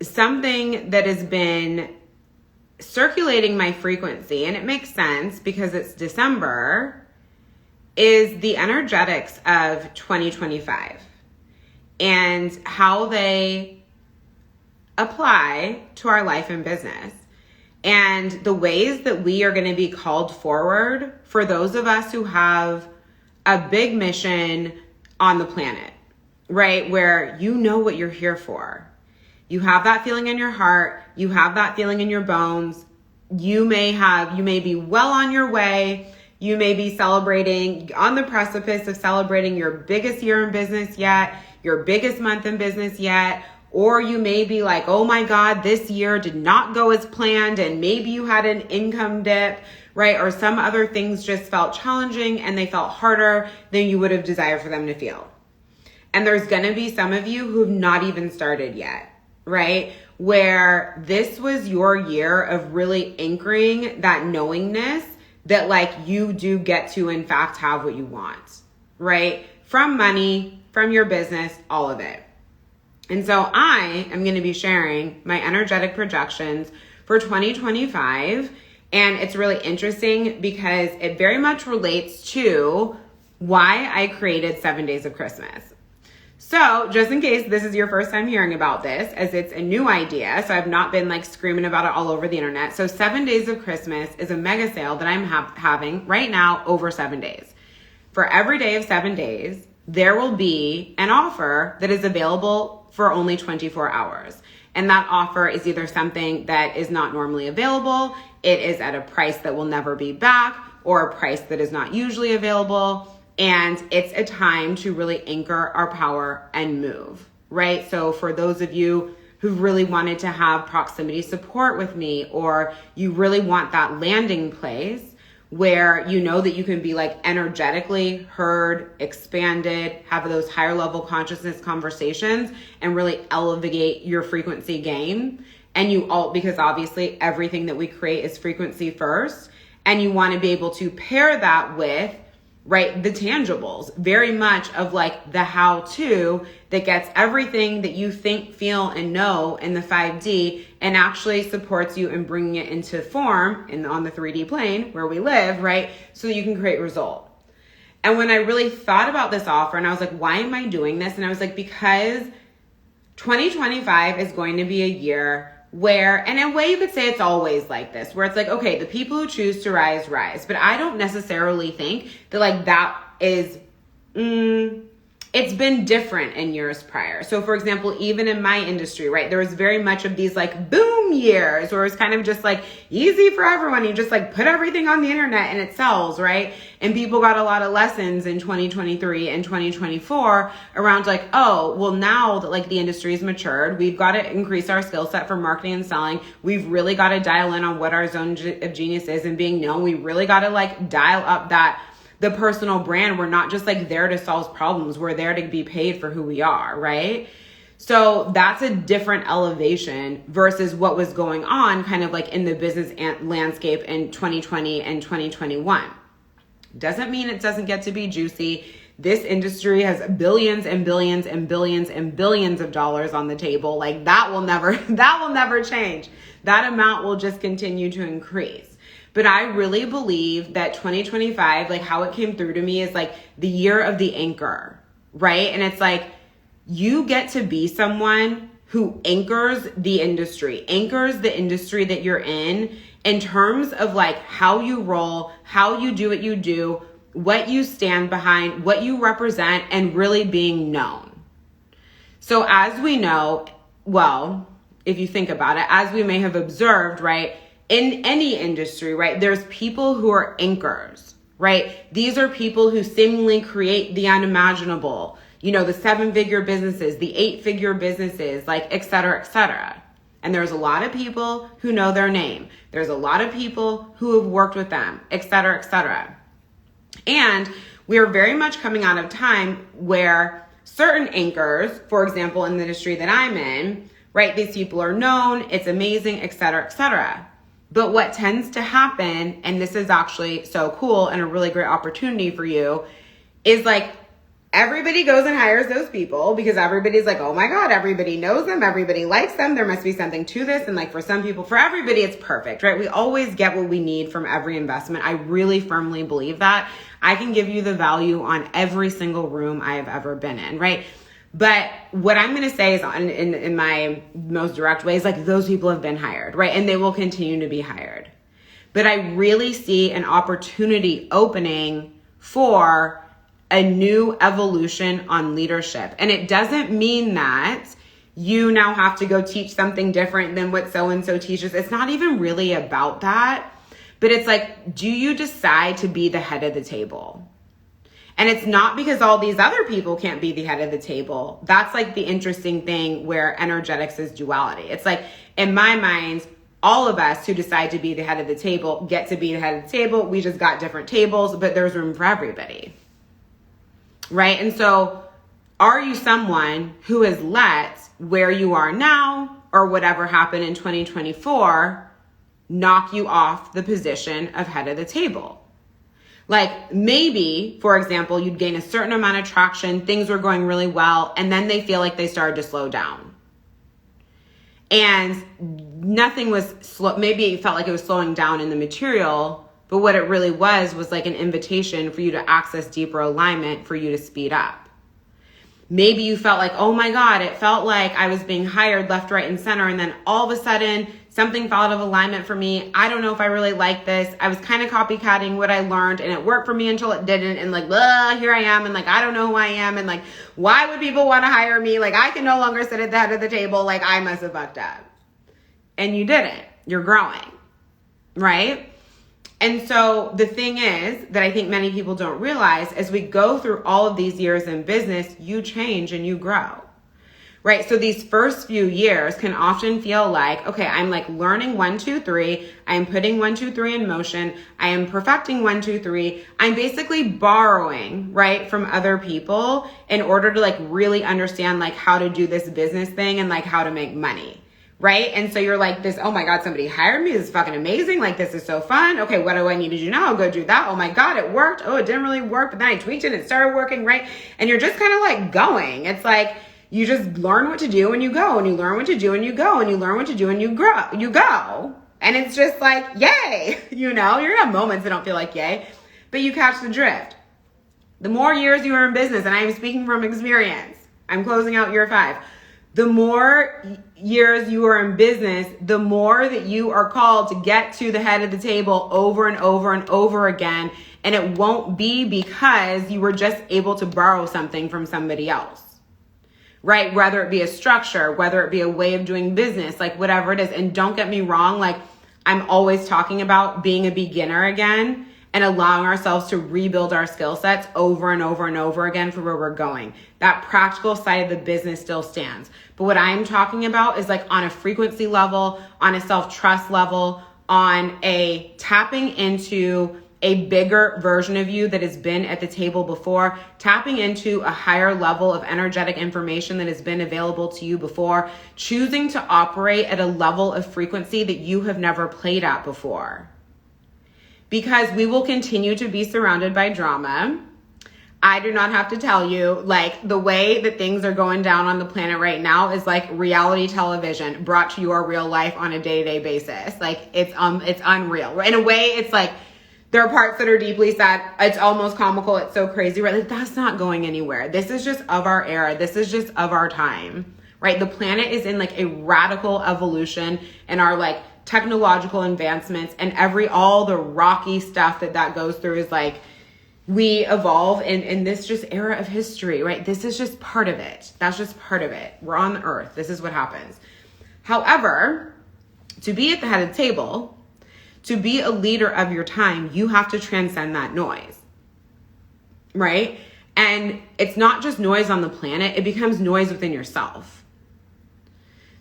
something that has been circulating my frequency, and it makes sense because it's December, is the energetics of 2025 and how they apply to our life and business, and the ways that we are going to be called forward for those of us who have a big mission on the planet, right? Where you know what you're here for. You have that feeling in your heart. You have that feeling in your bones. You may be well on your way. You may be celebrating, on the precipice of celebrating your biggest year in business yet, your biggest month in business yet. Or you may be like, oh my God, this year did not go as planned, and maybe you had an income dip, right? Or some other things just felt challenging and they felt harder than you would have desired for them to feel. And there's gonna be some of you who've not even started yet, right? Where this was your year of really anchoring that knowingness that like you do get to in fact have what you want, right? From money, from your business, all of it. And so I am going to be sharing my energetic projections for 2025. And it's really interesting because it very much relates to why I created 7 Days of Christmas. So just in case this is your first time hearing about this, as it's a new idea, so I've not been like screaming about it all over the internet. So 7 Days of Christmas is a mega sale that I'm having right now over 7 days. For every day of 7 days, there will be an offer that is available for only 24 hours. And that offer is either something that is not normally available, it is at a price that will never be back, or a price that is not usually available. And it's a time to really anchor our power and move, right? So for those of you who really wanted to have proximity support with me, or you really want that landing place where you know that you can be like energetically heard, expanded, have those higher level consciousness conversations and really elevate your frequency game. And because obviously everything that we create is frequency first, and you want to be able to pair that with, right, the tangibles, very much of like the how-to that gets everything that you think, feel, and know in the 5D and actually supports you in bringing it into form on the 3D plane where we live, right? So that you can create result. And when I really thought about this offer and I was like, why am I doing this? And I was like, because 2025 is going to be a year where, and in a way you could say it's always like this, where it's like, okay, the people who choose to rise, rise. But I don't necessarily think that like that is, it's been different in years prior. So for example, even in my industry, right, there was very much of these like boom years where it's kind of just like easy for everyone. You just like put everything on the internet and it sells, right? And people got a lot of lessons in 2023 and 2024 around like, oh, well now that like the industry is matured, we've got to increase our skill set for marketing and selling. We've really got to dial in on what our zone of genius is and being known. We really got to like dial up the personal brand. We're not just like there to solve problems. We're there to be paid for who we are, right? So that's a different elevation versus what was going on kind of like in the business landscape in 2020 and 2021. Doesn't mean it doesn't get to be juicy. This industry has billions and billions and billions and billions of dollars on the table. Like that will never change. That amount will just continue to increase. But I really believe that 2025, like how it came through to me is like the year of the anchor, right? And it's like, you get to be someone who anchors the industry that you're in terms of like how you roll, how you do what you do, what you stand behind, what you represent, and really being known. So as we know, well, if you think about it, as we may have observed, right, in any industry, right, there's people who are anchors, right? These are people who seemingly create the unimaginable, you know, the 7-figure businesses, the 8-figure businesses, like et cetera, et cetera. And there's a lot of people who know their name. There's a lot of people who have worked with them, et cetera, et cetera. And we are very much coming out of time where certain anchors, for example, in the industry that I'm in, right, these people are known, it's amazing, et cetera, et cetera. But what tends to happen, and this is actually so cool and a really great opportunity for you, is like Everybody goes and hires those people because everybody's like, oh my God, everybody knows them. Everybody likes them. There must be something to this. And like for some people, for everybody, it's perfect, right? We always get what we need from every investment. I really firmly believe that. I can give you the value on every single room I have ever been in, right? But what I'm going to say is in my most direct way is like those people have been hired, right? And they will continue to be hired. But I really see an opportunity opening for a new evolution on leadership. And it doesn't mean that you now have to go teach something different than what so-and-so teaches. It's not even really about that. But it's like, do you decide to be the head of the table? And it's not because all these other people can't be the head of the table. That's like the interesting thing where energetics is duality. It's like, in my mind, all of us who decide to be the head of the table get to be the head of the table. We just got different tables, but there's room for everybody. Right? And so are you someone who has let where you are now or whatever happened in 2024 knock you off the position of head of the table? Like maybe, for example, you'd gain a certain amount of traction, things were going really well, and then they feel like they started to slow down. And nothing was slow. Maybe it felt like it was slowing down in the material, but what it really was like an invitation for you to access deeper alignment for you to speed up. Maybe you felt like, oh my God, it felt like I was being hired left, right, and center. And then all of a sudden something fell out of alignment for me. I don't know if I really like this. I was kind of copycatting what I learned and it worked for me until it didn't. And like, here I am. And like, I don't know who I am. And like, why would people want to hire me? Like, I can no longer sit at the head of the table. Like, I must have fucked up. And you didn't. You're growing, right? And so the thing is that I think many people don't realize as we go through all of these years in business, you change and you grow, right? So these first few years can often feel like, okay, I'm like learning 1, 2, 3. I'm putting 1, 2, 3 in motion. I am perfecting 1, 2, 3. I'm basically borrowing, right, from other people in order to like really understand like how to do this business thing and like how to make money. Right? And so you're like this, oh my God, somebody hired me. This is fucking amazing. Like, this is so fun. Okay, what do I need to do now? I'll go do that. Oh my God, it worked. Oh, it didn't really work, but then I tweaked it and it started working, right? And you're just kind of like going. It's like, you just learn what to do and you go, and you learn what to do and you go, and you learn what to do and you go. And it's just like, yay. You know, you're gonna have moments that don't feel like yay, but you catch the drift. The more years you are in business, and I am speaking from experience, I'm closing out year 5. The more years you are in business, the more that you are called to get to the head of the table over and over and over again. And it won't be because you were just able to borrow something from somebody else, right? Whether it be a structure, whether it be a way of doing business, like whatever it is. And don't get me wrong, like I'm always talking about being a beginner again and allowing ourselves to rebuild our skill sets over and over and over again for where we're going. That practical side of the business still stands. But what I'm talking about is like on a frequency level, on a self-trust level, on a tapping into a bigger version of you that has been at the table before, tapping into a higher level of energetic information that has been available to you before, choosing to operate at a level of frequency that you have never played at before. Because we will continue to be surrounded by drama. I do not have to tell you, like the way that things are going down on the planet right now is like reality television brought to your real life on a day-to-day basis. Like it's unreal. In a way, it's like there are parts that are deeply sad. It's almost comical. It's so crazy, right? Like that's not going anywhere. This is just of our era. This is just of our time, right? The planet is in like a radical evolution and our like technological advancements and all the rocky stuff that goes through is like we evolve in this just era of history, right? This is just part of it. That's just part of it. We're on the earth. This is what happens. However, to be at the head of the table, to be a leader of your time, you have to transcend that noise, right? And it's not just noise on the planet. It becomes noise within yourself.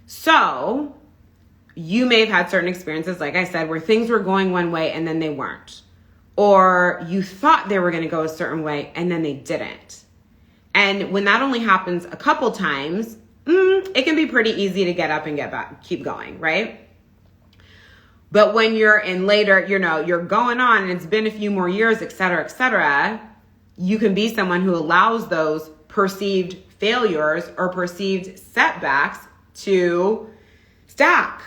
So you may have had certain experiences, like I said, where things were going one way and then they weren't. Or you thought they were going to go a certain way and then they didn't. And when that only happens a couple times, it can be pretty easy to get up and get back, keep going, right? But when you're in later, you're going on and it's been a few more years, et cetera, you can be someone who allows those perceived failures or perceived setbacks to stack,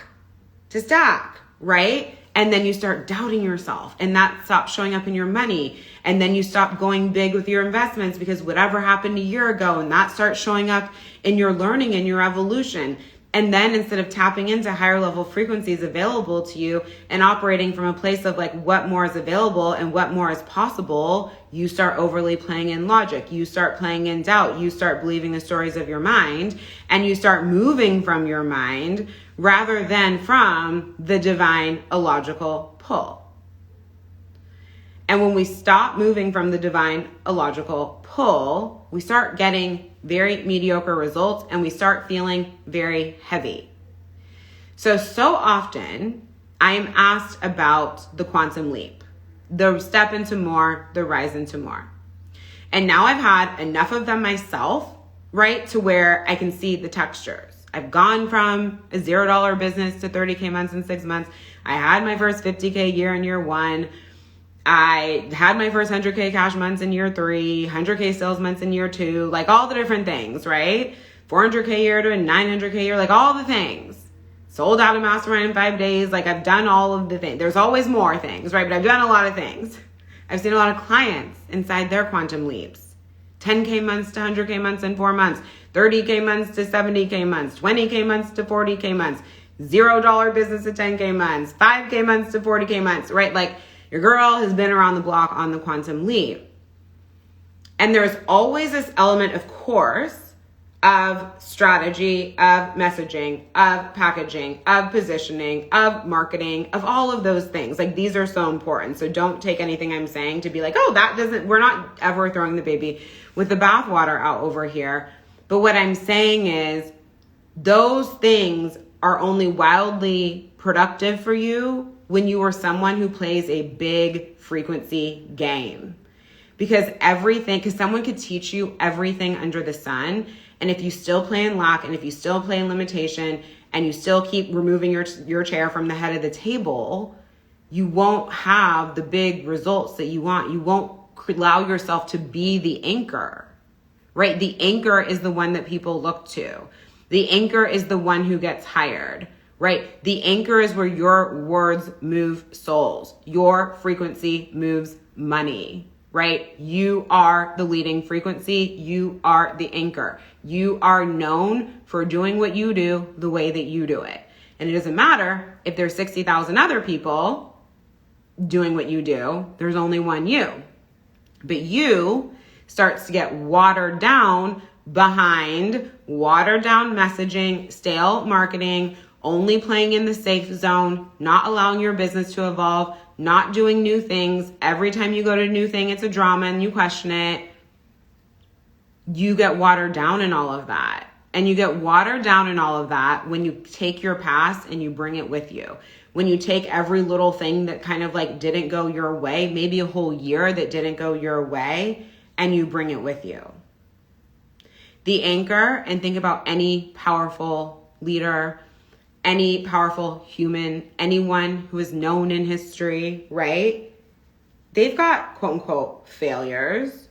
right? And then you start doubting yourself, and that stops showing up in your money. And then you stop going big with your investments because whatever happened a year ago, and that starts showing up in your learning and your evolution. And then instead of tapping into higher level frequencies available to you and operating from a place of like what more is available and what more is possible, you start overly playing in logic. You start playing in doubt. You start believing the stories of your mind, and you start moving from your mind rather than from the divine illogical pull. And when we stop moving from the divine illogical pull, we start getting very mediocre results, and we start feeling very heavy. So often I am asked about the quantum leap, the step into more, the rise into more. And now I've had enough of them myself, right, to where I can see the textures. I've gone from a $0 business to 30K months in 6 months. I had my first 50K year in year 1. I had my first 100K cash months in year 3, 100K sales months in year 2, like all the different things, right? 400K year to a 900K year, like all the things. Sold out a mastermind in 5 days. Like I've done all of the things. There's always more things, right? But I've done a lot of things. I've seen a lot of clients inside their quantum leaps. 10K months to 100K months in 4 months, 30K months to 70K months, 20K months to 40K months, $0 business to 10K months, 5K months to 40K months, right? Like your girl has been around the block on the quantum leap. And there's always this element, of course, of strategy, of messaging, of packaging, of positioning, of marketing, of all of those things. Like these are so important. So don't take anything I'm saying to be like, oh, we're not ever throwing the baby with the bathwater out over here. But what I'm saying is those things are only wildly productive for you when you are someone who plays a big frequency game. Because someone could teach you everything under the sun. And if you still play in lack, and if you still play in limitation, and you still keep removing your chair from the head of the table, you won't have the big results that you want. You won't allow yourself to be the anchor, right? The anchor is the one that people look to. The anchor is the one who gets hired, right? The anchor is where your words move souls. Your frequency moves money, right? You are the leading frequency. You are the anchor. You are known for doing what you do the way that you do it. And it doesn't matter if there's 60,000 other people doing what you do. There's only one you. But you starts to get watered down behind watered down messaging, stale marketing, only playing in the safe zone, not allowing your business to evolve, not doing new things. Every time you go to a new thing, it's a drama and you question it. You get watered down in all of that. And you get watered down in all of that when you take your past and you bring it with you. When you take every little thing that kind of like didn't go your way, maybe a whole year that didn't go your way, and you bring it with you. The anchor, and think about any powerful leader, any powerful human, anyone who is known in history, right? They've got quote unquote failures.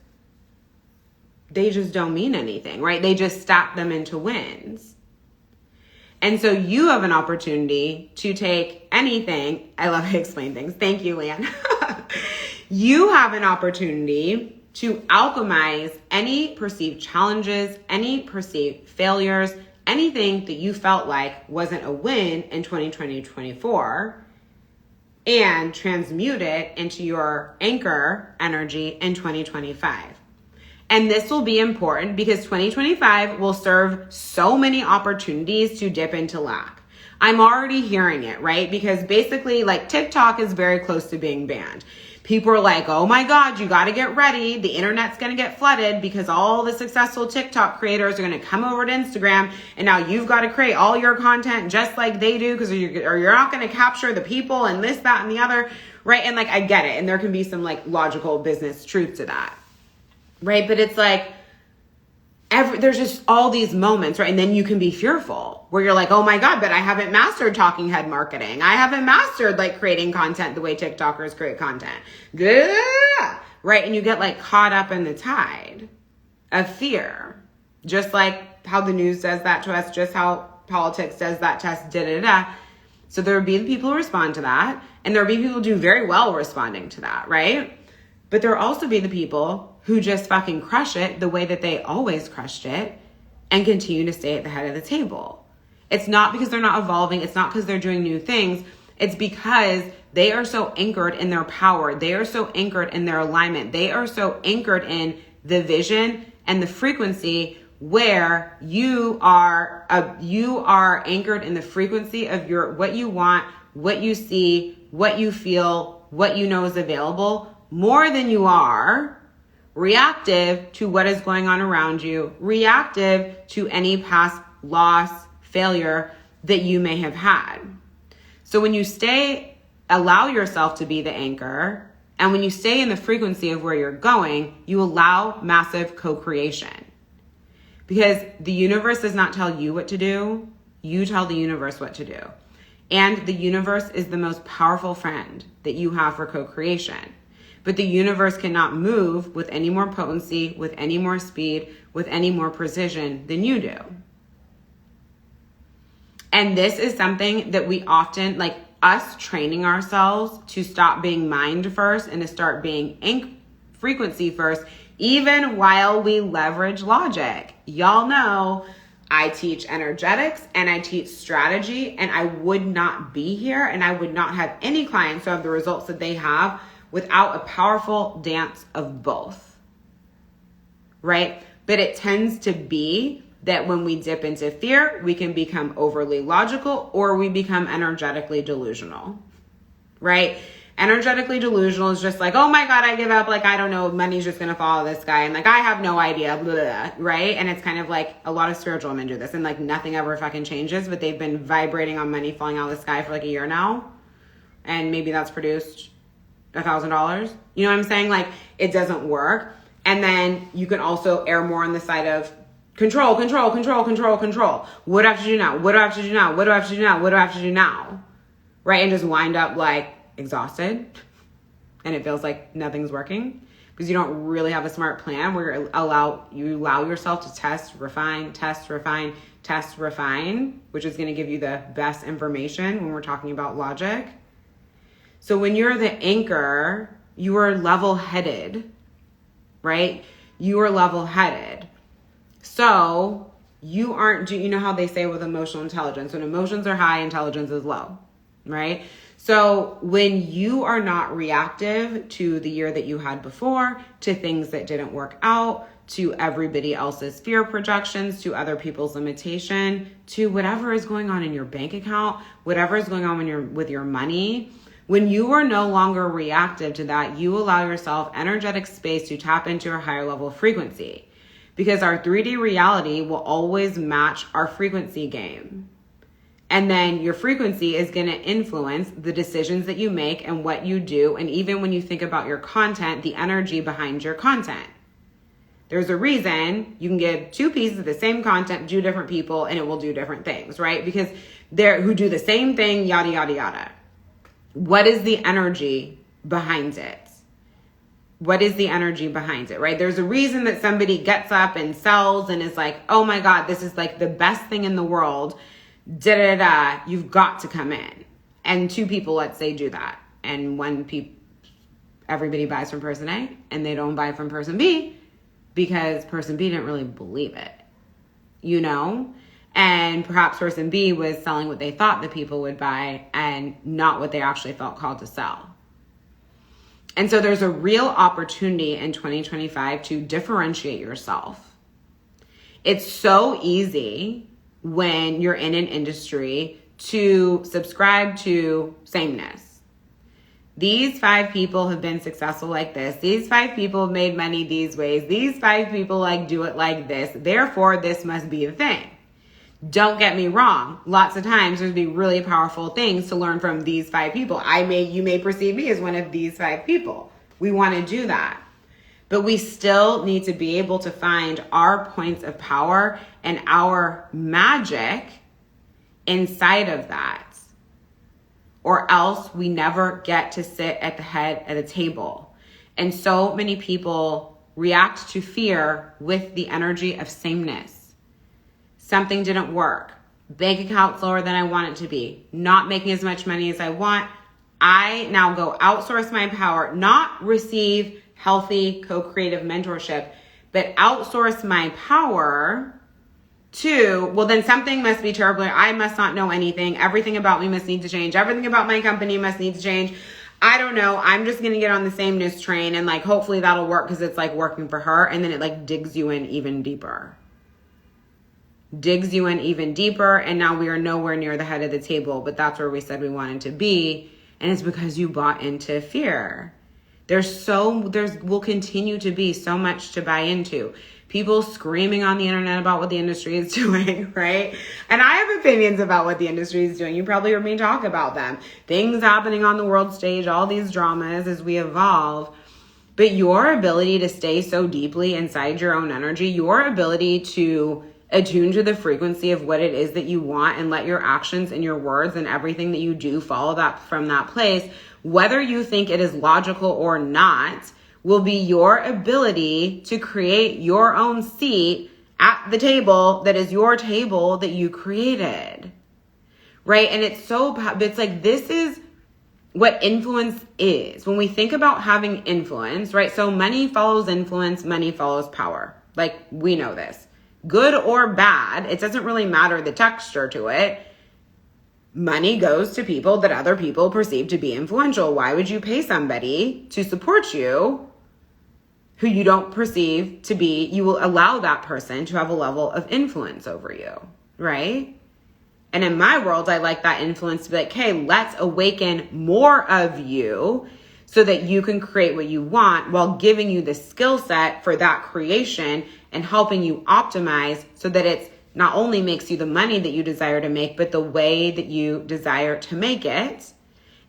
They just don't mean anything, right? They just stack them into wins. And so you have an opportunity to take anything. I love to explain things. Thank you, Leanne. You have an opportunity to alchemize any perceived challenges, any perceived failures, anything that you felt like wasn't a win in 2024, and transmute it into your anchor energy in 2025. And this will be important because 2025 will serve so many opportunities to dip into lack. I'm already hearing it, right? Because basically, like, TikTok is very close to being banned. People are like, oh my God, you got to get ready. The internet's going to get flooded because all the successful TikTok creators are going to come over to Instagram. And now you've got to create all your content just like they do, because you're not going to capture the people and this, that, and the other, right? And like, I get it. And there can be some like logical business truth to that, right? But it's like, there's just all these moments, right? And then you can be fearful where you're like, oh my God, but I haven't mastered talking head marketing. I haven't mastered like creating content the way TikTokers create content. Yeah. right? And you get like caught up in the tide of fear, just like how the news does that to us, just how politics does that to us, da-da-da. So there will be the people who respond to that, and there will be people who do very well responding to that, right? But there will also be the people who just fucking crush it the way that they always crushed it and continue to stay at the head of the table. It's not because they're not evolving. It's not because they're doing new things. It's because they are so anchored in their power. They are so anchored in their alignment. They are so anchored in the vision and the frequency where you are anchored in the frequency of what you want, what you see, what you feel, what you know is available, more than you are reactive to what is going on around you, reactive to any past loss, failure that you may have had. So when you allow yourself to be the anchor, and when you stay in the frequency of where you're going, you allow massive co-creation. Because the universe does not tell you what to do. You tell the universe what to do. And the universe is the most powerful friend that you have for co-creation. But the universe cannot move with any more potency, with any more speed, with any more precision than you do. And this is something that we often, like us training ourselves to stop being mind first and to start being frequency first, even while we leverage logic. Y'all know I teach energetics and I teach strategy, and I would not be here and I would not have any clients who have the results that they have without a powerful dance of both, right? But it tends to be that when we dip into fear, we can become overly logical or we become energetically delusional, right? Energetically delusional is just like, oh my God, I give up. Like, I don't know, money's just going to follow this guy. And like, I have no idea, blah, blah, blah, right? And it's kind of like a lot of spiritual women do this and like nothing ever fucking changes, but they've been vibrating on money falling out of the sky for like a year now. And maybe that's produced $1,000. You know what I'm saying? Like, it doesn't work. And then you can also err more on the side of control. What do I have to do now? What do I have to do now? What do I have to do now? What do I have to do now? Right? And just wind up like exhausted. And it feels like nothing's working because you don't really have a smart plan where you allow yourself to test, refine, which is going to give you the best information when we're talking about logic. So when you're the anchor, you are level-headed, right? You are level-headed. So you aren't, you know how they say with emotional intelligence, when emotions are high, intelligence is low, right? So when you are not reactive to the year that you had before, to things that didn't work out, to everybody else's fear projections, to other people's limitation, to whatever is going on in your bank account, whatever is going on with your money, when you are no longer reactive to that, you allow yourself energetic space to tap into a higher level of frequency. Because our 3D reality will always match our frequency game. And then your frequency is going to influence the decisions that you make and what you do. And even when you think about your content, the energy behind your content. There's a reason you can give 2 pieces of the same content to 2 different people and it will do different things, right? Because they're who do the same thing, yada, yada, yada. What is the energy behind it? What is the energy behind it, right? There's a reason that somebody gets up and sells and is like, oh my God, this is like the best thing in the world. Da-da-da-da, you've got to come in. And 2 people, let's say, do that. And everybody buys from person A and they don't buy from person B because person B didn't really believe it, you know? And perhaps person B was selling what they thought the people would buy and not what they actually felt called to sell. And so there's a real opportunity in 2025 to differentiate yourself. It's so easy when you're in an industry to subscribe to sameness. These 5 people have been successful like this. These 5 people have made money these ways. These 5 people like do it like this. Therefore, this must be the thing. Don't get me wrong. Lots of times there's be really powerful things to learn from these 5 people. You may perceive me as one of these 5 people. We want to do that. But we still need to be able to find our points of power and our magic inside of that. Or else we never get to sit at the head of the table. And so many people react to fear with the energy of sameness. Something didn't work. Bank account's lower than I want it to be. Not making as much money as I want. I now go outsource my power, not receive healthy co-creative mentorship, but outsource my power to, well, then something must be terrible. I must not know anything. Everything about me must need to change. Everything about my company must need to change. I don't know. I'm just going to get on the sameness train and like, hopefully that'll work because it's like working for her. And then it like digs you in even deeper. Digs you in even deeper. And now we are nowhere near the head of the table, but that's where we said we wanted to be. And it's because you bought into fear. There will continue to be so much to buy into. People screaming on the internet about what the industry is doing, right? And I have opinions about what the industry is doing. You probably heard me talk about them. Things happening on the world stage, all these dramas as we evolve. But your ability to stay so deeply inside your own energy, your ability to attune to the frequency of what it is that you want and let your actions and your words and everything that you do follow that from that place, whether you think it is logical or not, will be your ability to create your own seat at the table that is your table that you created, right? And it's like, this is what influence is. When we think about having influence, right? So money follows influence, money follows power. Like, we know this. Good or bad, it doesn't really matter the texture to it. Money goes to people that other people perceive to be influential. Why would you pay somebody to support you who you don't perceive to be? You will allow that person to have a level of influence over you, right? And in my world, I like that influence to be like, hey, let's awaken more of you so that you can create what you want while giving you the skill set for that creation and helping you optimize so that it's not only makes you the money that you desire to make, but the way that you desire to make it,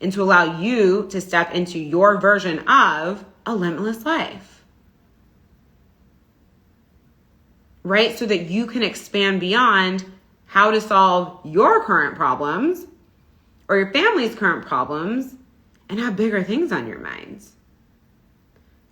and to allow you to step into your version of a limitless life. Right? So that you can expand beyond how to solve your current problems or your family's current problems and have bigger things on your minds.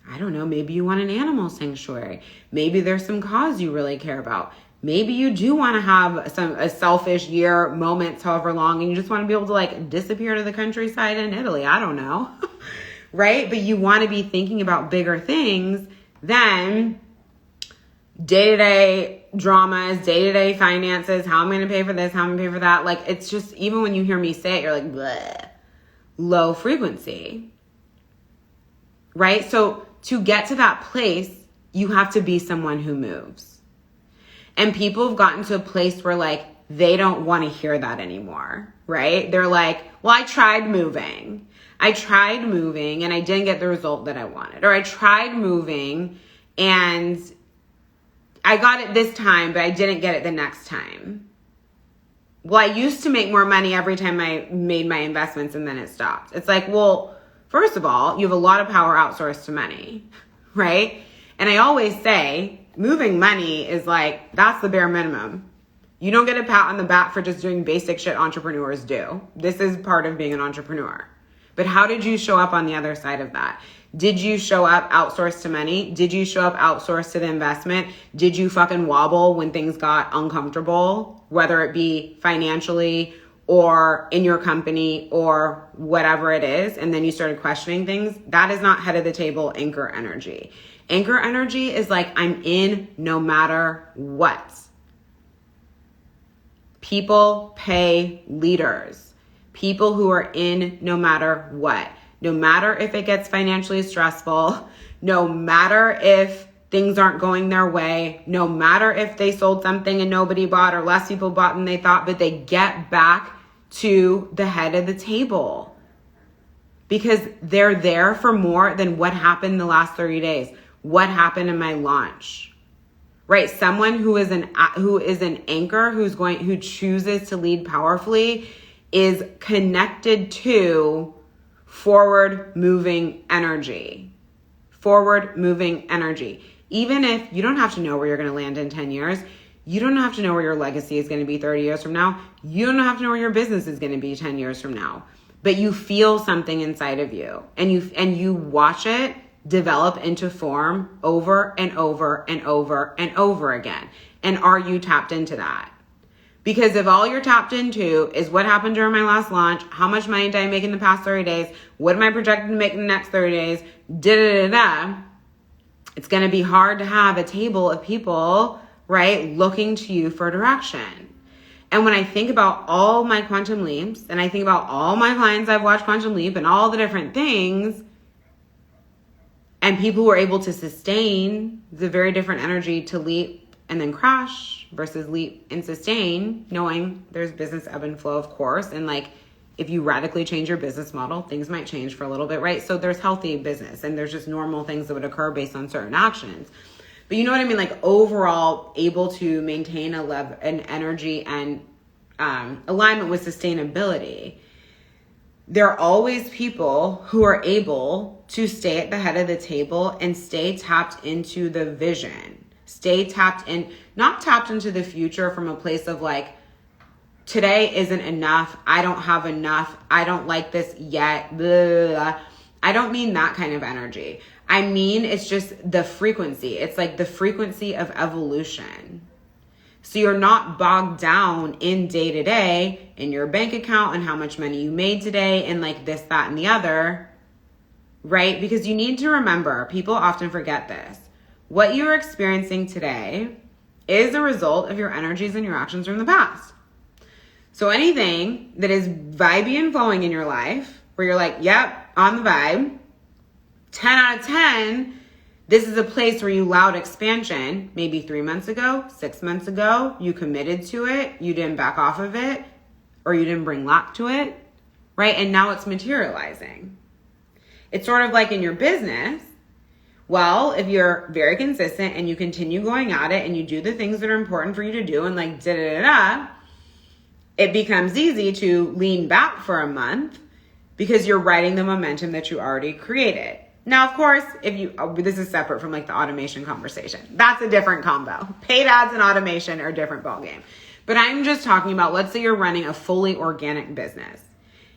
I don't know, maybe you want an animal sanctuary. Maybe there's some cause you really care about. Maybe you do want to have a selfish year, moments, however long, and you just want to be able to like disappear to the countryside in Italy. I don't know, right? But you want to be thinking about bigger things than day-to-day dramas, day-to-day finances, how I'm going to pay for this, how I'm going to pay for that. Like, it's just, even when you hear me say it, you're like, bleh, low frequency, right? So to get to that place, you have to be someone who moves. And people have gotten to a place where like, they don't want to hear that anymore, right? They're like, well, I tried moving and I didn't get the result that I wanted. Or I tried moving and I got it this time, but I didn't get it the next time. Well, I used to make more money every time I made my investments and then it stopped. It's like, well, first of all, you have a lot of power outsourced to money, right? And I always say, moving money is like, that's the bare minimum. You don't get a pat on the back for just doing basic shit entrepreneurs do. This is part of being an entrepreneur. But how did you show up on the other side of that? Did you show up outsourced to money? Did you show up outsourced to the investment? Did you fucking wobble when things got uncomfortable, whether it be financially or in your company or whatever it is, and then you started questioning things? That is not head of the table anchor energy. Anchor energy is like, I'm in no matter what. People pay leaders. People who are in no matter what. No matter if it gets financially stressful, no matter if things aren't going their way, no matter if they sold something and nobody bought or less people bought than they thought, but they get back to the head of the table because they're there for more than what happened the last 30 days. What happened in my launch, right? Someone who is an anchor, who chooses to lead powerfully, is connected to forward moving energy. Even if you don't have to know where you're going to land in 10 years, you don't have to know where your legacy is going to be 30 years from now. You don't have to know where your business is going to be 10 years from now, but you feel something inside of you and you watch it develop into form over and over and over and over again? And are you tapped into that? Because if all you're tapped into is what happened during my last launch, how much money did I make in the past 30 days, what am I projecting to make in the next 30 days, it's going to be hard to have a table of people, right, looking to you for direction. And when I think about all my quantum leaps, and I think about all my clients I've watched quantum leap and all the different things, and people who are able to sustain the very different energy to leap and then crash versus leap and sustain, knowing there's business ebb and flow, of course. And like, if you radically change your business model, things might change for a little bit, right? So there's healthy business and there's just normal things that would occur based on certain actions. But you know what I mean? Like overall able to maintain an energy and alignment with sustainability. There are always people who are able to stay at the head of the table and stay tapped into the vision. Stay tapped in, not tapped into the future from a place of like, today isn't enough. I don't have enough. I don't like this yet. Blah. I don't mean that kind of energy. I mean, it's just the frequency. It's like the frequency of evolution. So you're not bogged down in day to day in your bank account and how much money you made today and like this, that, and the other, right? Because you need to remember, people often forget this. What you are experiencing today is a result of your energies and your actions from the past. So anything that is vibey and flowing in your life, where you're like, yep, on the vibe, 10 out of 10, this is a place where you allowed expansion, maybe 3 months ago, 6 months ago, you committed to it, you didn't back off of it, or you didn't bring lack to it, right? And now it's materializing. It's sort of like in your business. Well, if you're very consistent and you continue going at it and you do the things that are important for you to do and like it becomes easy to lean back for a month because you're riding the momentum that you already created. Now, of course, this is separate from like the automation conversation. That's a different combo. Paid ads and automation are a different ballgame. But I'm just talking about, let's say you're running a fully organic business.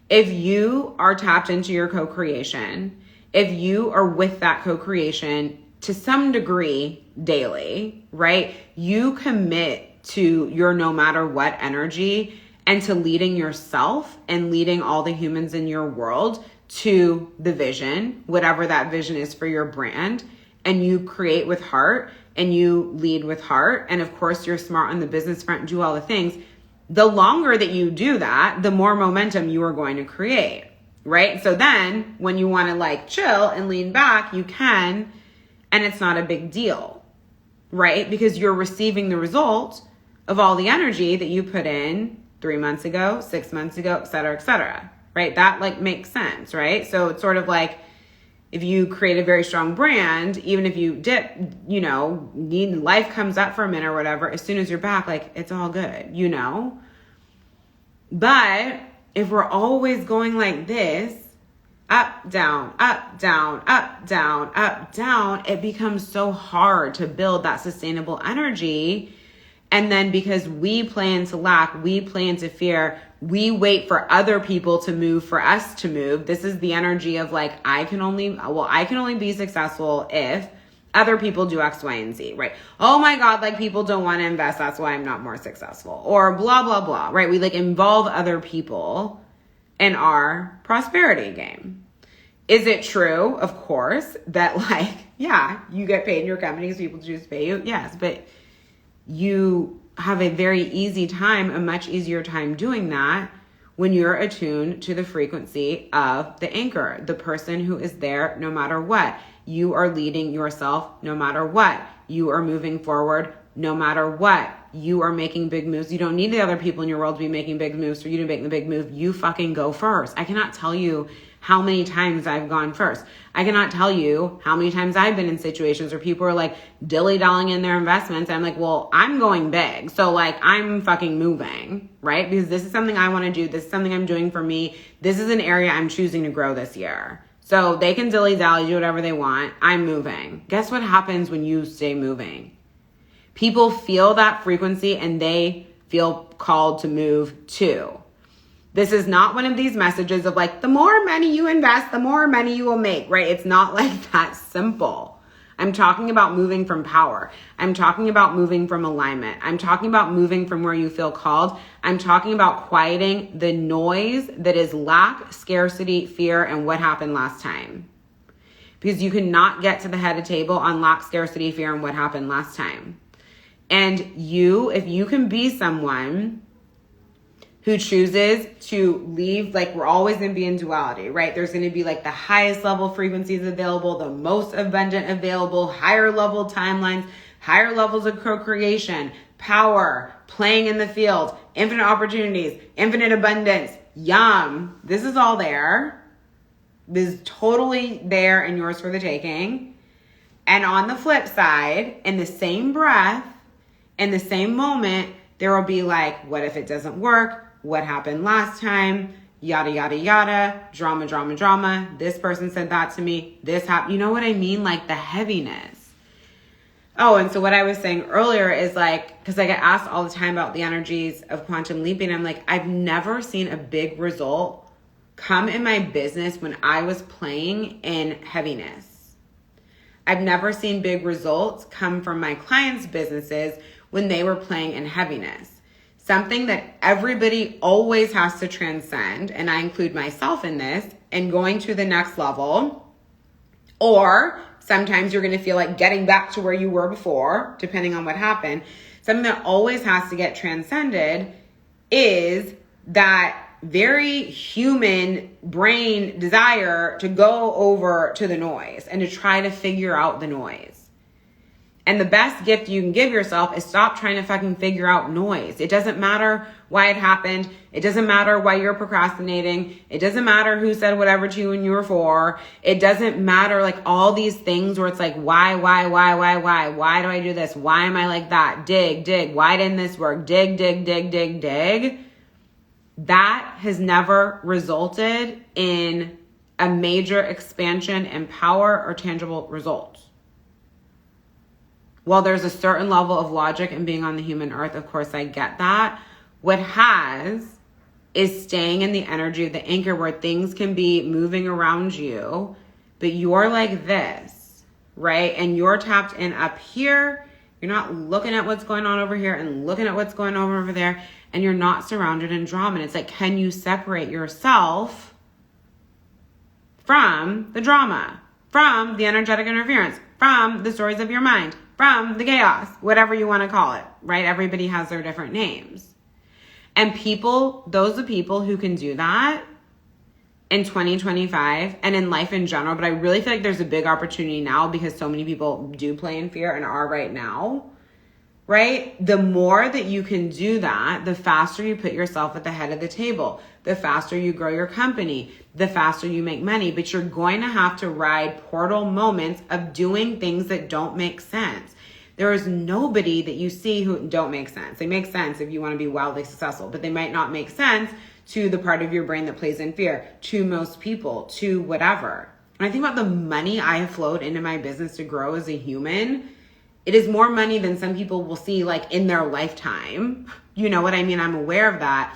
If you are tapped into your co-creation, if you are with that co-creation to some degree daily, right? You commit to your no matter what energy and to leading yourself and leading all the humans in your world to the vision, whatever that vision is for your brand. And you create with heart and you lead with heart. And of course, you're smart on the business front and do all the things. The longer that you do that, the more momentum you are going to create. Right? So then when you want to like chill and lean back, you can, and it's not a big deal, right? Because you're receiving the result of all the energy that you put in 3 months ago, 6 months ago, et cetera, right? That like makes sense, right? So it's sort of like if you create a very strong brand, even if you dip, life comes up for a minute or whatever, as soon as you're back, like it's all good, But if we're always going like this, up, down, up, down, up, down, up, down, it becomes so hard to build that sustainable energy. And then because we play into lack, we play into fear, we wait for other people to move for us to move. This is the energy of like, I can only be successful if other people do X, Y, and Z, right? Oh my God, like people don't want to invest. That's why I'm not more successful, or blah, blah, blah, right? We like involve other people in our prosperity game. Is it true? Of course, that like, yeah, you get paid in your company because people choose to pay you. Yes, but you have a very easy time, a much easier time doing that when you're attuned to the frequency of the anchor, the person who is there no matter what. You are leading yourself no matter what. You are moving forward no matter what. You are making big moves. You don't need the other people in your world to be making big moves for you to make the big move. You fucking go first. I cannot tell you how many times I've gone first. I cannot tell you how many times I've been in situations where people are like dilly-dallying in their investments. I'm like, well, I'm going big. So like, I'm fucking moving, right? Because this is something I want to do. This is something I'm doing for me. This is an area I'm choosing to grow this year. So they can dilly-dally, do whatever they want. I'm moving. Guess what happens when you stay moving? People feel that frequency and they feel called to move too. This is not one of these messages of like, the more money you invest, the more money you will make, right? It's not like that simple. I'm talking about moving from power. I'm talking about moving from alignment. I'm talking about moving from where you feel called. I'm talking about quieting the noise that is lack, scarcity, fear, and what happened last time. Because you cannot get to the head of table on lack, scarcity, fear, and what happened last time. And if you can be someone who chooses to leave, like we're always going to be in duality, right? There's going to be like the highest level frequencies available, the most abundant available, higher level timelines, higher levels of co-creation, power, playing in the field, infinite opportunities, infinite abundance. Yum. This is all there. This is totally there and yours for the taking. And on the flip side, in the same breath, in the same moment, there will be like, what if it doesn't work? What happened last time? Yada, yada, yada. Drama, drama, drama. This person said that to me. This happened. You know what I mean? Like the heaviness. Oh, and so what I was saying earlier is like, because I get asked all the time about the energies of quantum leaping. I'm like, I've never seen a big result come in my business when I was playing in heaviness. I've never seen big results come from my clients' businesses when they were playing in heaviness. Something that everybody always has to transcend, and I include myself in this, and going to the next level, or sometimes you're going to feel like getting back to where you were before, depending on what happened. Something that always has to get transcended is that very human brain desire to go over to the noise and to try to figure out the noise. And the best gift you can give yourself is stop trying to fucking figure out noise. It doesn't matter why it happened. It doesn't matter why you're procrastinating. It doesn't matter who said whatever to you when you were 4. It doesn't matter like all these things where it's like, why? Why do I do this? Why am I like that? Dig. Why didn't this work? Dig. That has never resulted in a major expansion in power or tangible results. While there's a certain level of logic in being on the human earth, of course I get that. What has is staying in the energy of the anchor where things can be moving around you, but you're like this, right? And you're tapped in up here. You're not looking at what's going on over here and looking at what's going on over there, and you're not surrounded in drama. And it's like, can you separate yourself from the drama, from the energetic interference, from the stories of your mind, from the chaos, whatever you want to call it, right? Everybody has their different names. And those are people who can do that in 2025 and in life in general. But I really feel like there's a big opportunity now because so many people do play in fear and are right now, right? The more that you can do that, the faster you put yourself at the head of the table, the faster you grow your company, the faster you make money. But you're going to have to ride portal moments of doing things that don't make sense. There is nobody that you see who don't make sense. They make sense if you want to be wildly successful, but they might not make sense to the part of your brain that plays in fear, to most people, to whatever. When I think about the money I have flowed into my business to grow as a human, it is more money than some people will see like in their lifetime. You know what I mean? I'm aware of that.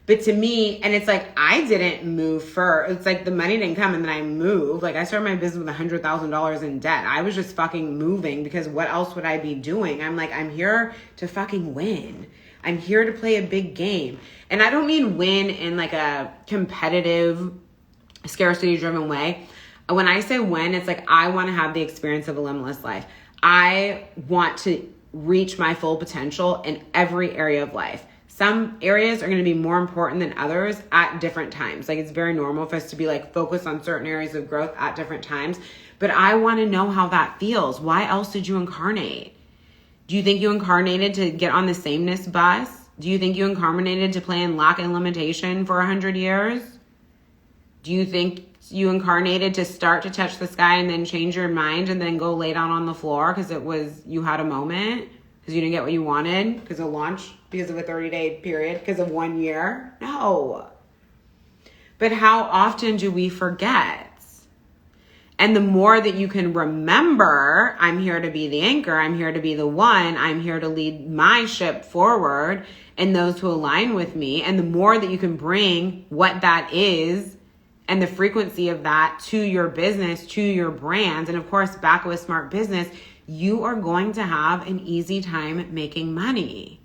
But to me, and it's like, I didn't move first. It's like the money didn't come and then I moved. Like I started my business with $100,000 in debt. I was just fucking moving because what else would I be doing? I'm like, I'm here to fucking win. I'm here to play a big game. And I don't mean win in like a competitive, scarcity driven way. When I say win, it's like, I want to have the experience of a limitless life. I want to reach my full potential in every area of life. Some areas are going to be more important than others at different times. Like it's very normal for us to be like focused on certain areas of growth at different times. But I want to know how that feels. Why else did you incarnate? Do you think you incarnated to get on the sameness bus? Do you think you incarnated to play in lack and limitation for 100 years? Do you think you incarnated to start to touch the sky and then change your mind and then go lay down on the floor because you had a moment? Because you didn't get what you wanted, because of launch, because of a 30-day period, because of 1 year? No. But how often do we forget? And the more that you can remember, I'm here to be the anchor, I'm here to be the one, I'm here to lead my ship forward, and those who align with me. And the more that you can bring what that is and the frequency of that to your business, to your brand, and of course, back with smart business, you are going to have an easy time making money.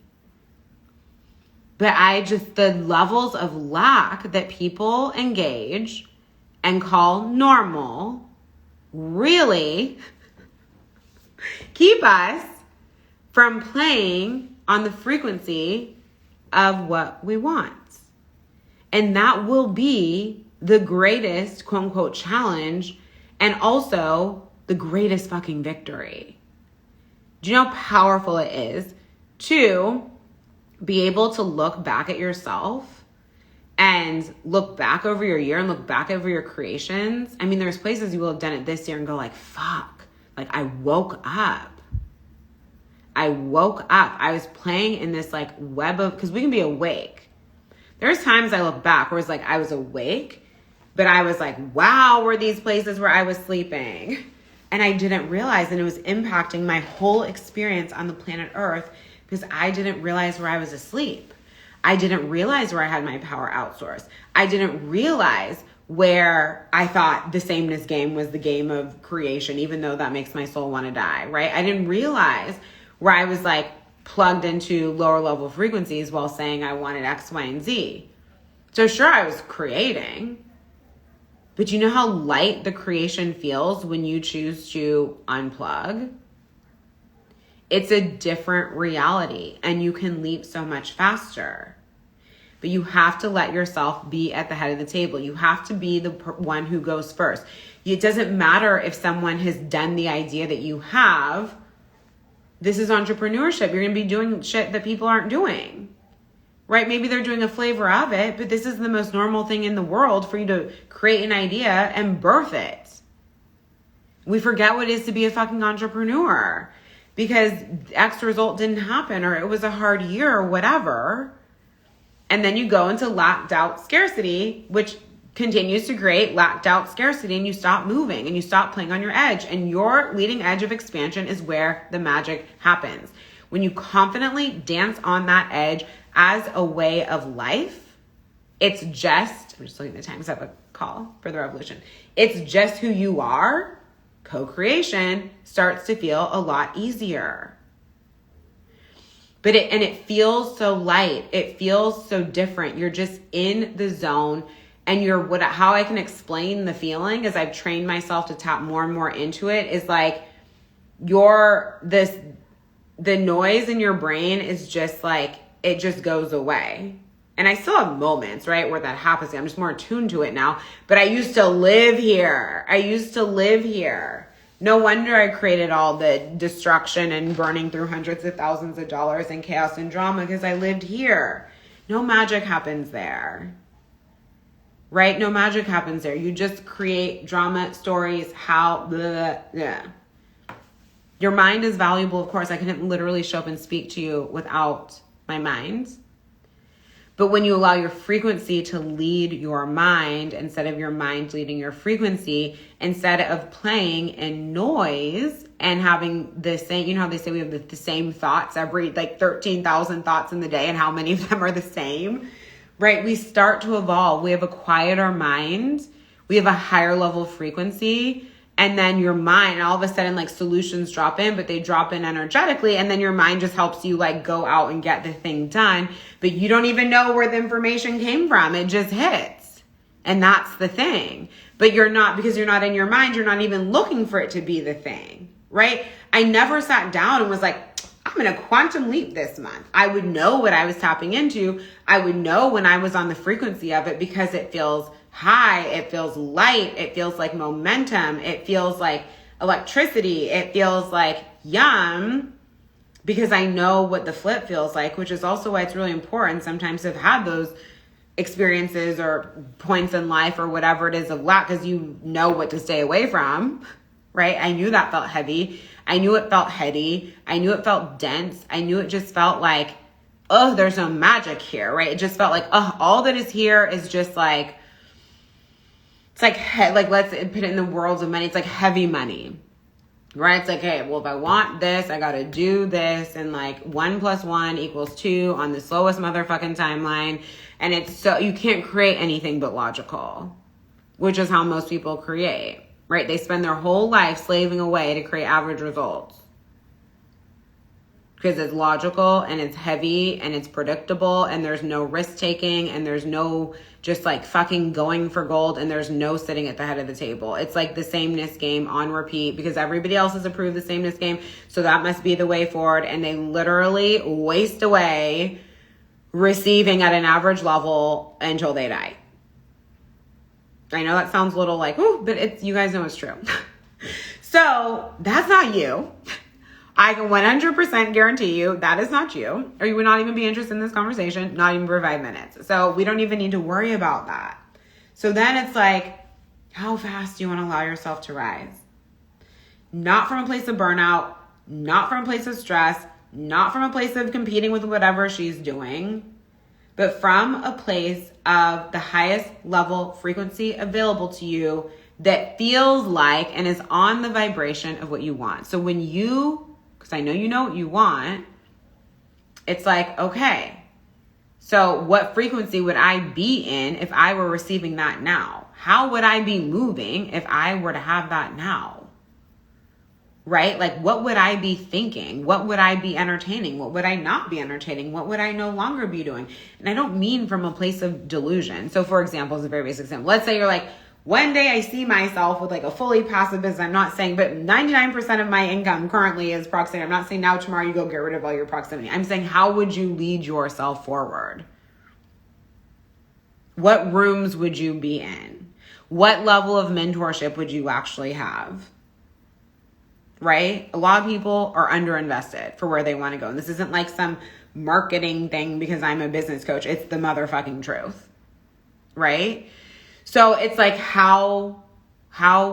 But the levels of lack that people engage and call normal really keep us from playing on the frequency of what we want. And that will be the greatest quote unquote challenge and also the greatest fucking victory. Do you know how powerful it is to be able to look back at yourself and look back over your year and look back over your creations? I mean, there's places you will have done it this year and go like, fuck, like I woke up. I was playing in this like web of, because we can be awake. There's times I look back where it's like I was awake, but I was like, wow, were these places where I was sleeping? And I didn't realize, and it was impacting my whole experience on the planet Earth because I didn't realize where I was asleep. I didn't realize where I had my power outsourced. I didn't realize where I thought the sameness game was the game of creation, even though that makes my soul want to die, right? I didn't realize where I was like plugged into lower level frequencies while saying I wanted X, Y, and Z. So sure, I was creating, but you know how light the creation feels when you choose to unplug? It's a different reality and you can leap so much faster. But you have to let yourself be at the head of the table. You have to be the one who goes first. It doesn't matter if someone has done the idea that you have. This is entrepreneurship. You're going to be doing shit that people aren't doing, right? Maybe they're doing a flavor of it, but this is the most normal thing in the world for you to create an idea and birth it. We forget what it is to be a fucking entrepreneur because X result didn't happen or it was a hard year or whatever. And then you go into lack, doubt, scarcity, which continues to create lack, doubt, scarcity, and you stop moving and you stop playing on your edge. And your leading edge of expansion is where the magic happens. When you confidently dance on that edge as a way of life, it's just, I'm just looking at the time because I have a call for the revolution. It's just who you are. Co-creation starts to feel a lot easier. But it feels so light. It feels so different. You're just in the zone. And how I can explain the feeling as I've trained myself to tap more and more into it is like the noise in your brain is just like, it just goes away. And I still have moments, right, where that happens. I'm just more attuned to it now. But I used to live here. No wonder I created all the destruction and burning through hundreds of thousands of dollars in chaos and drama because I lived here. No magic happens there. Right? No magic happens there. You just create drama, stories, Your mind is valuable, of course. I couldn't literally show up and speak to you without my mind. But when you allow your frequency to lead your mind instead of your mind leading your frequency, instead of playing in noise and having the same, you know how they say we have the same thoughts every 13,000 thoughts in the day and how many of them are the same? Right? We start to evolve. We have a quieter mind. We have a higher level frequency. And then your mind, all of a sudden, solutions drop in, but they drop in energetically. And then your mind just helps you go out and get the thing done. But you don't even know where the information came from. It just hits. And that's the thing. But because you're not in your mind, you're not even looking for it to be the thing, right? I never sat down and was like, I'm going to quantum leap this month. I would know what I was tapping into. I would know when I was on the frequency of it because it feels high. It feels light. It feels like momentum. It feels like electricity. It feels like yum because I know what the flip feels like, which is also why it's really important sometimes to have had those experiences or points in life or whatever it is of lack because you know what to stay away from, right? I knew that felt heavy. I knew it felt heady. I knew it felt dense. I knew it just felt like, oh, there's no magic here, right? It just felt like, oh, all that is here is just let's put it in the worlds of money. It's like heavy money, right? It's like, hey, well, if I want this, I got to do this. And like 1 + 1 = 2 on the slowest motherfucking timeline. And it's so, you can't create anything but logical, which is how most people create, right? They spend their whole life slaving away to create average results. Because it's logical and it's heavy and it's predictable and there's no risk taking and there's no just like fucking going for gold and there's no sitting at the head of the table. It's like the sameness game on repeat because everybody else has approved the sameness game. So that must be the way forward. And they literally waste away receiving at an average level until they die. I know that sounds a little like, ooh, but it's, you guys know it's true. So that's not you. I can 100% guarantee you that is not you, or you would not even be interested in this conversation, not even for 5 minutes. So we don't even need to worry about that. So then it's like, how fast do you want to allow yourself to rise? Not from a place of burnout, not from a place of stress, not from a place of competing with whatever she's doing, but from a place of the highest level frequency available to you that feels like and is on the vibration of what you want. So when you, because I know you know what you want, it's like, okay, so what frequency would I be in if I were receiving that now? How would I be moving if I were to have that now? Right? Like, what would I be thinking? What would I be entertaining? What would I not be entertaining? What would I no longer be doing? And I don't mean from a place of delusion. So for example, it's a very basic example. Let's say you're like, one day I see myself with like a fully passive business. I'm not saying, but 99% of my income currently is proximity. I'm not saying now tomorrow you go get rid of all your proximity. I'm saying, how would you lead yourself forward? What rooms would you be in? What level of mentorship would you actually have? Right? A lot of people are underinvested for where they want to go. And this isn't like some marketing thing because I'm a business coach. It's the motherfucking truth. Right? So it's like, how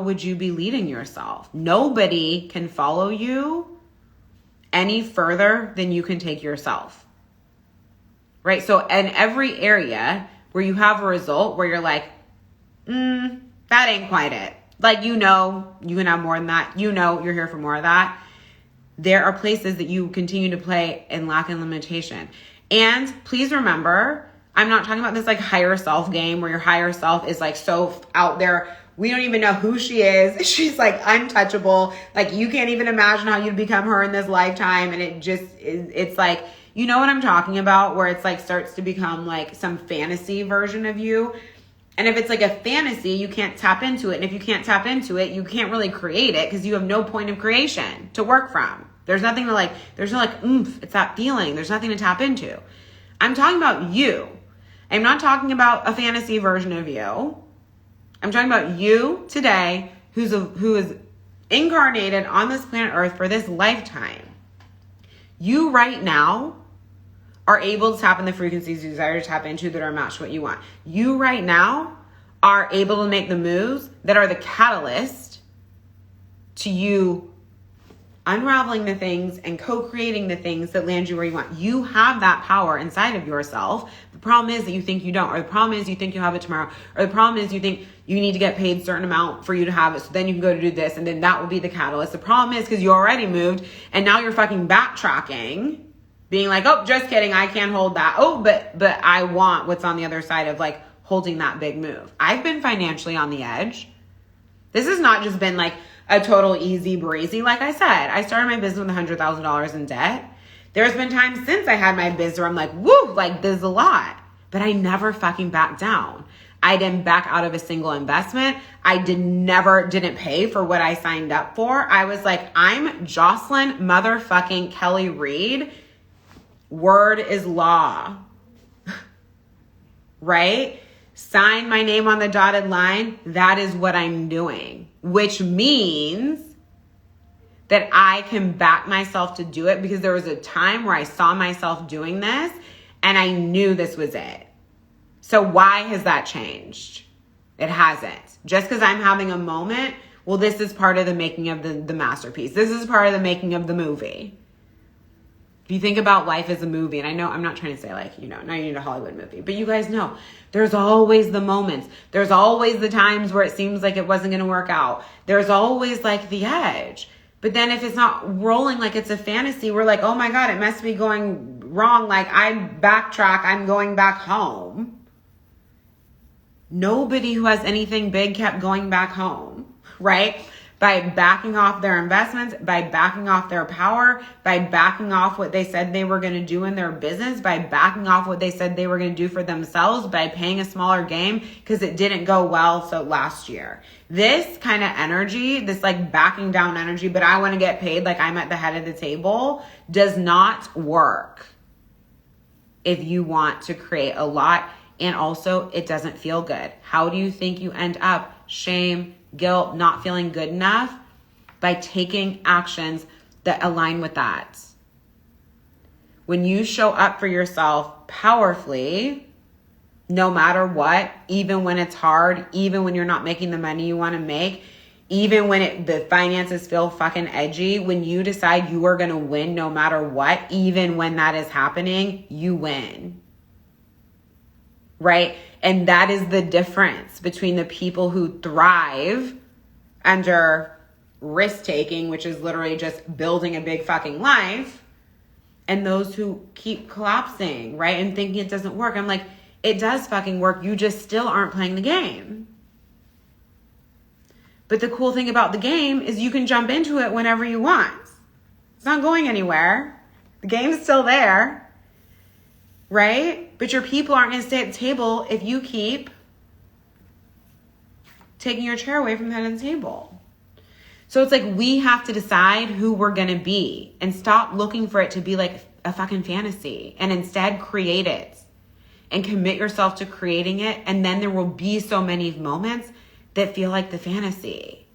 would you be leading yourself? Nobody can follow you any further than you can take yourself. Right? So in every area where you have a result where you're like, that ain't quite it. Like, you know, you can have more than that. You know, you're here for more of that. There are places that you continue to play in lack and limitation. And please remember, I'm not talking about this like higher self game where your higher self is like so out there. We don't even know who she is. She's like untouchable. Like, you can't even imagine how you'd become her in this lifetime. And it just is, it's like, you know what I'm talking about, where it's like starts to become like some fantasy version of you. And if it's like a fantasy, you can't tap into it. And if you can't tap into it, you can't really create it because you have no point of creation to work from. There's nothing to like, there's no like oomph. It's that feeling. There's nothing to tap into. I'm talking about you. I'm not talking about a fantasy version of you. I'm talking about you today who is incarnated on this planet Earth for this lifetime. You right now are able to tap in the frequencies you desire to tap into that are matched to what you want. You right now are able to make the moves that are the catalyst to you unraveling the things and co-creating the things that land you where you want. You have that power inside of yourself. The problem is that you think you don't, or the problem is you think you'll have it tomorrow, or the problem is you think you need to get paid a certain amount for you to have it, so then you can go to do this, and then that will be the catalyst. The problem is because you already moved, and now you're fucking backtracking, being like, oh, just kidding, I can't hold that. Oh, but I want what's on the other side of like holding that big move. I've been financially on the edge. This has not just been like a total easy breezy. Like I said, I started my business with $100,000 in debt. There's been times since I had my business where I'm like, woo, like this is a lot. But I never fucking backed down. I didn't back out of a single investment. I didn't pay for what I signed up for. I was like, I'm Jocelyn motherfucking Kelly Reed. Word is law, right? Sign my name on the dotted line. That is what I'm doing, which means that I can back myself to do it because there was a time where I saw myself doing this and I knew this was it. So why has that changed? It hasn't. Just because I'm having a moment, well, this is part of the making of the masterpiece. This is part of the making of the movie. If you think about life as a movie, and I know I'm not trying to say like, you know, now you need a Hollywood movie, but you guys know there's always the moments. There's always the times where it seems like it wasn't going to work out. There's always like the edge. But then if it's not rolling like it's a fantasy, we're like, oh my God, it must be going wrong. Like I backtrack, I'm going back home. Nobody who has anything big kept going back home, right? By backing off their investments, by backing off their power, by backing off what they said they were going to do in their business, by backing off what they said they were going to do for themselves, by paying a smaller game because it didn't go well so last year. This kind of energy, this like backing down energy, but I want to get paid like I'm at the head of the table, does not work if you want to create a lot. And also, it doesn't feel good. How do you think you end up? Shame, guilt, not feeling good enough? By taking actions that align with that. When you show up for yourself powerfully, no matter what, even when it's hard, even when you're not making the money you want to make, even when the finances feel fucking edgy, when you decide you are going to win no matter what, even when that is happening, you win. Right? And that is the difference between the people who thrive under risk taking, which is literally just building a big fucking life, and those who keep collapsing, right? And thinking it doesn't work. I'm like, it does fucking work. You just still aren't playing the game. But the cool thing about the game is you can jump into it whenever you want. It's not going anywhere. The game's still there. Right? But your people aren't going to stay at the table if you keep taking your chair away from the head of the table. So it's like we have to decide who we're going to be and stop looking for it to be like a fucking fantasy, and instead create it and commit yourself to creating it. And then there will be so many moments that feel like the fantasy.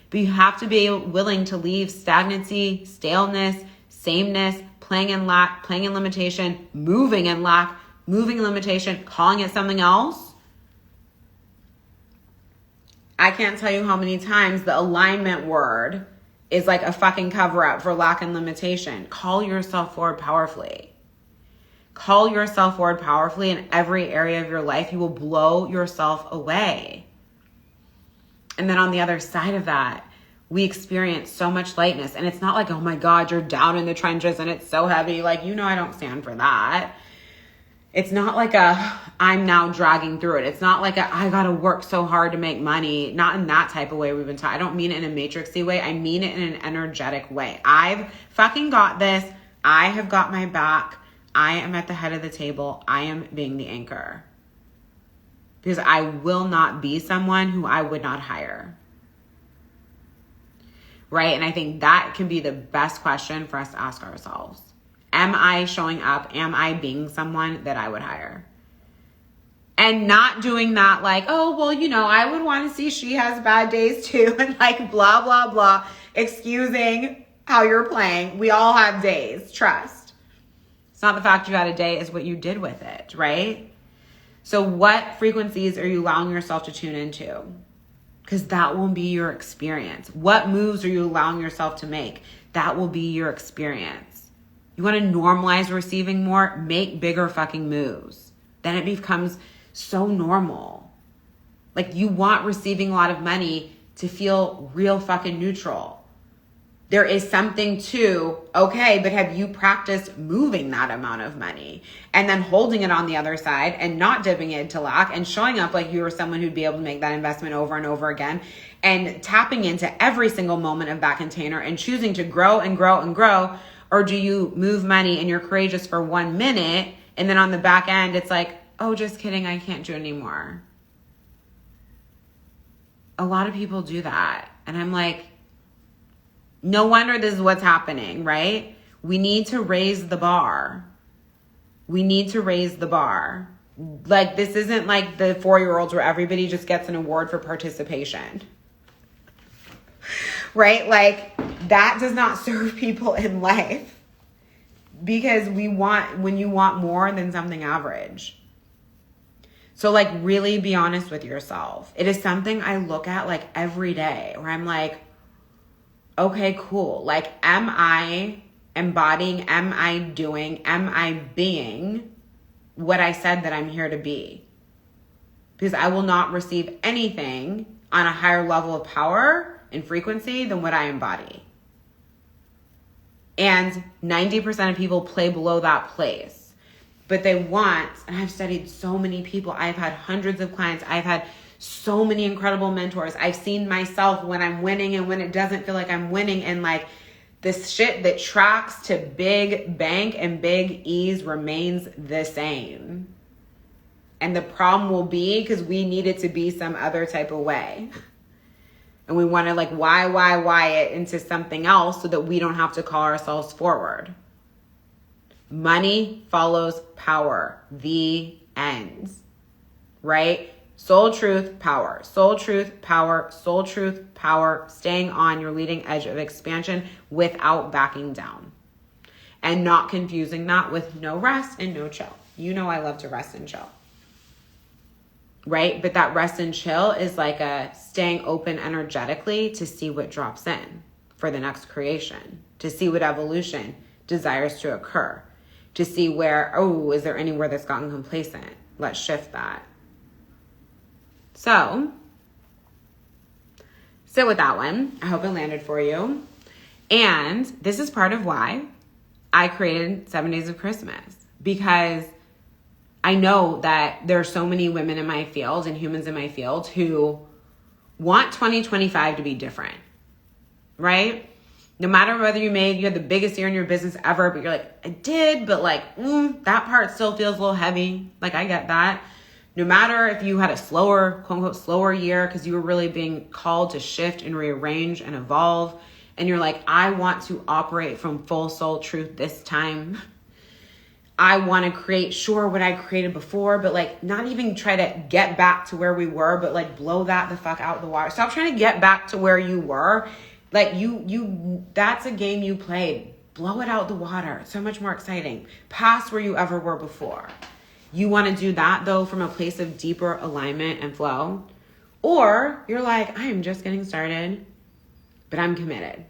But you have to be willing to leave stagnancy, staleness, sameness, playing in lack, playing in limitation, moving in lack, moving in limitation, calling it something else. I can't tell you how many times the alignment word is like a fucking cover up for lack and limitation. Call yourself forward powerfully. Call yourself forward powerfully in every area of your life. You will blow yourself away. And then on the other side of that, we experience so much lightness. And it's not like, oh my God, you're down in the trenches and it's so heavy. Like, I don't stand for that. It's not like I'm now dragging through it. It's not like I got to work so hard to make money. Not in that type of way we've been taught. I don't mean it in a matrixy way. I mean it in an energetic way. I've fucking got this. I have got my back. I am at the head of the table. I am being the anchor. Because I will not be someone who I would not hire. Right? And I think that can be the best question for us to ask ourselves. Am I showing up? Am I being someone that I would hire? And not doing that like, oh, well, I would want to see she has bad days too. And like blah, blah, blah. Excusing how you're playing. We all have days. Trust. It's not the fact you had a day, it's what you did with it. Right? So what frequencies are you allowing yourself to tune into? Because that will be your experience. What moves are you allowing yourself to make? That will be your experience. You want to normalize receiving more? Make bigger fucking moves. Then it becomes so normal. Like you want receiving a lot of money to feel real fucking neutral. There is something to, okay, but have you practiced moving that amount of money and then holding it on the other side and not dipping it into lack and showing up like you were someone who'd be able to make that investment over and over again and tapping into every single moment of that container and choosing to grow and grow and grow? Or do you move money and you're courageous for 1 minute and then on the back end it's like, oh, just kidding, I can't do it anymore. A lot of people do that. And I'm like, no wonder this is what's happening, right? We need to raise the bar. We need to raise the bar. Like, this isn't like the 4-year-olds where everybody just gets an award for participation. Right? Like, that does not serve people in life. Because when you want more than something average. So, like, really be honest with yourself. It is something I look at, like, every day where I'm like, okay, cool. Like, am I embodying, am I doing, am I being what I said that I'm here to be? Because I will not receive anything on a higher level of power and frequency than what I embody. And 90% of people play below that place. But they want, and I've studied so many people. I've had hundreds of clients. I've had so many incredible mentors. I've seen myself when I'm winning and when it doesn't feel like I'm winning. And like this shit that tracks to big bank and big ease remains the same. And the problem will be because we need it to be some other type of way. And we want to like why it into something else so that we don't have to call ourselves forward. Money follows power. The end. Right? Soul truth, power. Soul truth, power. Soul truth, power. Staying on your leading edge of expansion without backing down. And not confusing that with no rest and no chill. You know I love to rest and chill. Right? But that rest and chill is like a staying open energetically to see what drops in for the next creation, to see what evolution desires to occur, to see where, is there anywhere that's gotten complacent? Let's shift that. So, sit with that one. I hope it landed for you. And this is part of why I created 7 Days of Christmas, because I know that there are so many women in my field and humans in my field who want 2025 to be different, right? No matter whether you had the biggest year in your business ever, but you're like, I did, but like, that part still feels a little heavy. Like, I get that. No matter if you had a slower, quote unquote, slower year because you were really being called to shift and rearrange and evolve. And you're like, I want to operate from full soul truth this time. I want to create, what I created before, but like not even try to get back to where we were, but like blow that the fuck out of the water. Stop trying to get back to where you were. Like that's a game you played. Blow it out the water. It's so much more exciting. Past where you ever were before. You want to do that though from a place of deeper alignment and flow. Or you're like, I am just getting started, but I'm committed.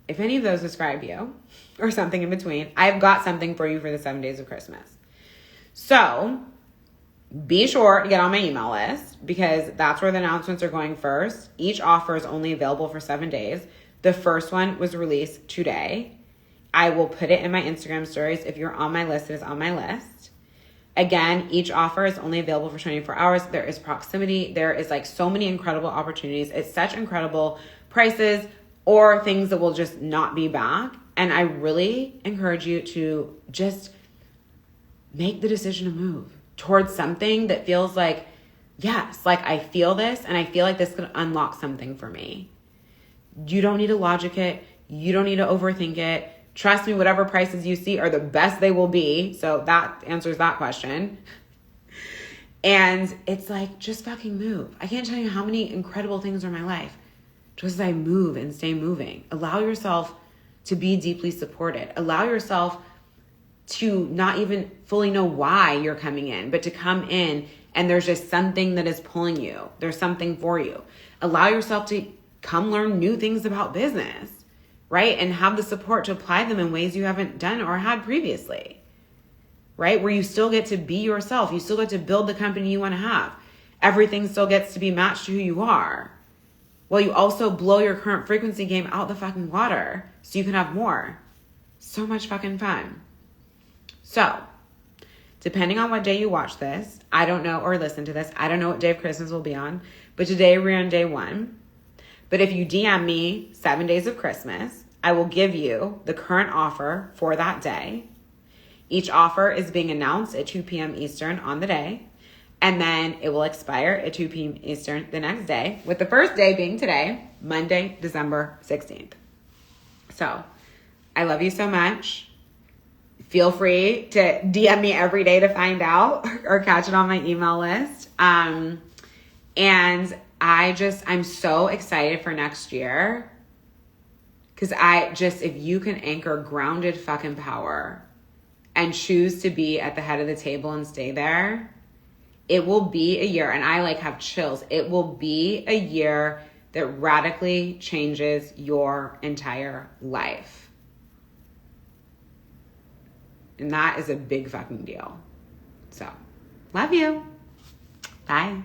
If any of those describe you, or something in between, I've got something for you for the 7 Days of Christmas. So be sure to get on my email list because that's where the announcements are going first. Each offer is only available for 7 days. The first one was released today. I will put it in my Instagram stories. If you're on my list, it is on my list. Again, each offer is only available for 24 hours. There is proximity. There is like so many incredible opportunities. It's such incredible prices or things that will just not be back. And I really encourage you to just make the decision to move towards something that feels like, yes, like I feel this and I feel like this could unlock something for me. You don't need to logic it. You don't need to overthink it. Trust me, whatever prices you see are the best they will be. So that answers that question. And it's like, just fucking move. I can't tell you how many incredible things are in my life just as I move and stay moving. Allow yourself to be deeply supported. Allow yourself to not even fully know why you're coming in, but to come in and there's just something that is pulling you. There's something for you. Allow yourself to come learn new things about business, right? And have the support to apply them in ways you haven't done or had previously, right? Where you still get to be yourself. You still get to build the company you want to have. Everything still gets to be matched to who you are. Well, you also blow your current frequency game out the fucking water so you can have more. So much fucking fun. So, depending on what day you watch this, I don't know, or listen to this, I don't know what day of Christmas we'll be on, but today we're on day 1. But if you DM me 7 Days of Christmas, I will give you the current offer for that day. Each offer is being announced at 2 p.m. Eastern on the day. And then it will expire at 2 p.m. Eastern the next day, with the first day being today, Monday, December 16th. So I love you so much. Feel free to DM me every day to find out or catch it on my email list. And I'm so excited for next year because if you can anchor grounded fucking power and choose to be at the head of the table and stay there, it will be a year, and I have chills. It will be a year that radically changes your entire life. And that is a big fucking deal. So, love you. Bye.